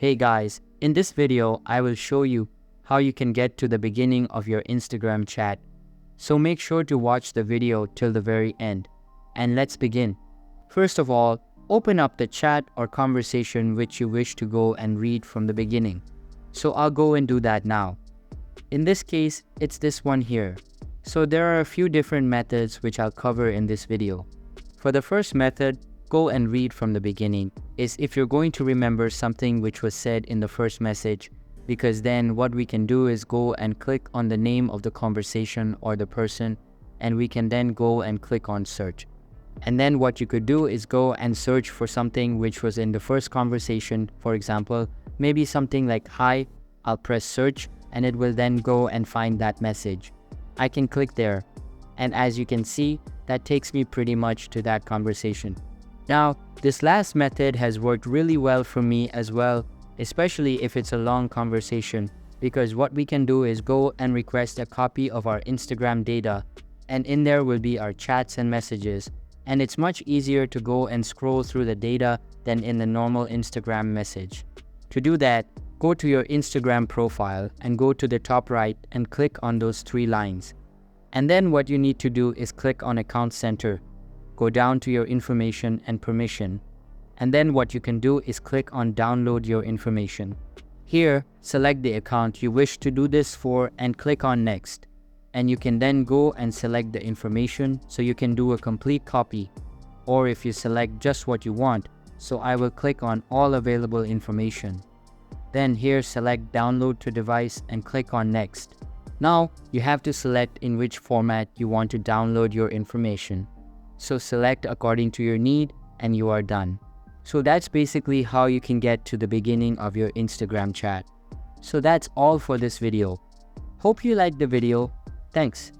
Hey guys, in this video, I will show you how you can get to the beginning of your Instagram chat. So make sure to watch the video till the very end. And let's begin. First of all, open up the chat or conversation which you wish to go and read from the beginning. So I'll go and do that now. In this case, it's this one here. So there are a few different methods which I'll cover in this video. For the first method, go and read from the beginning, is if you're going to remember something which was said in the first message, because then what we can do is go and click on the name of the conversation or the person, and we can then go and click on search. And then what you could do is go and search for something which was in the first conversation. For example, maybe something like hi. I'll press search and it will then go and find that message. I can click there, and as you can see, that takes me pretty much to that conversation. Now, this last method has worked really well for me as well, especially if it's a long conversation, because what we can do is go and request a copy of our Instagram data, and in there will be our chats and messages, and it's much easier to go and scroll through the data than in the normal Instagram message. To do that, go to your Instagram profile and go to the top right and click on those three lines. And then what you need to do is click on Account Center. Go down to your information and permission. And then what you can do is click on download your information. Here, select the account you wish to do this for and click on next. And you can then go and select the information so you can do a complete copy. Or if you select just what you want, so I will click on all available information. Then here select download to device and click on next. Now you have to select in which format you want to download your information. So select according to your need and you are done. So that's basically how you can get to the beginning of your Instagram chat. So that's all for this video. Hope you liked the video. Thanks.